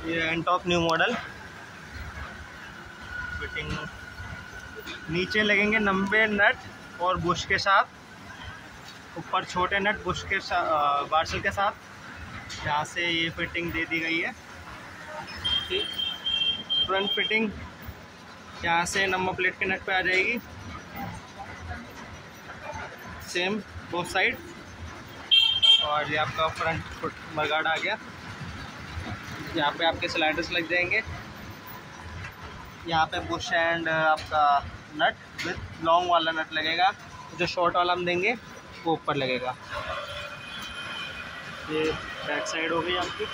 ये Ntorq new model fitting. नीचे लगेंगे 90 नट और बुश के साथ, ऊपर छोटे नट बुश के साथ बार्सल के साथ। यहाँ से ये फिटिंग दे दी गई है। ठीक, फ्रंट फिटिंग यहाँ से नंबर प्लेट के नट पे आ जाएगी, सेम बोथ साइड। और ये आपका फ्रंट फुट मरगार्ड आ गया। यहाँ पे आपके स्लाइडर्स लग जाएंगे। यहाँ पे बुश एंड आपका नट विथ लॉन्ग वाला नट लगेगा, जो शॉर्ट वाला हम देंगे वो ऊपर लगेगा। ये बैक साइड हो गई आपकी।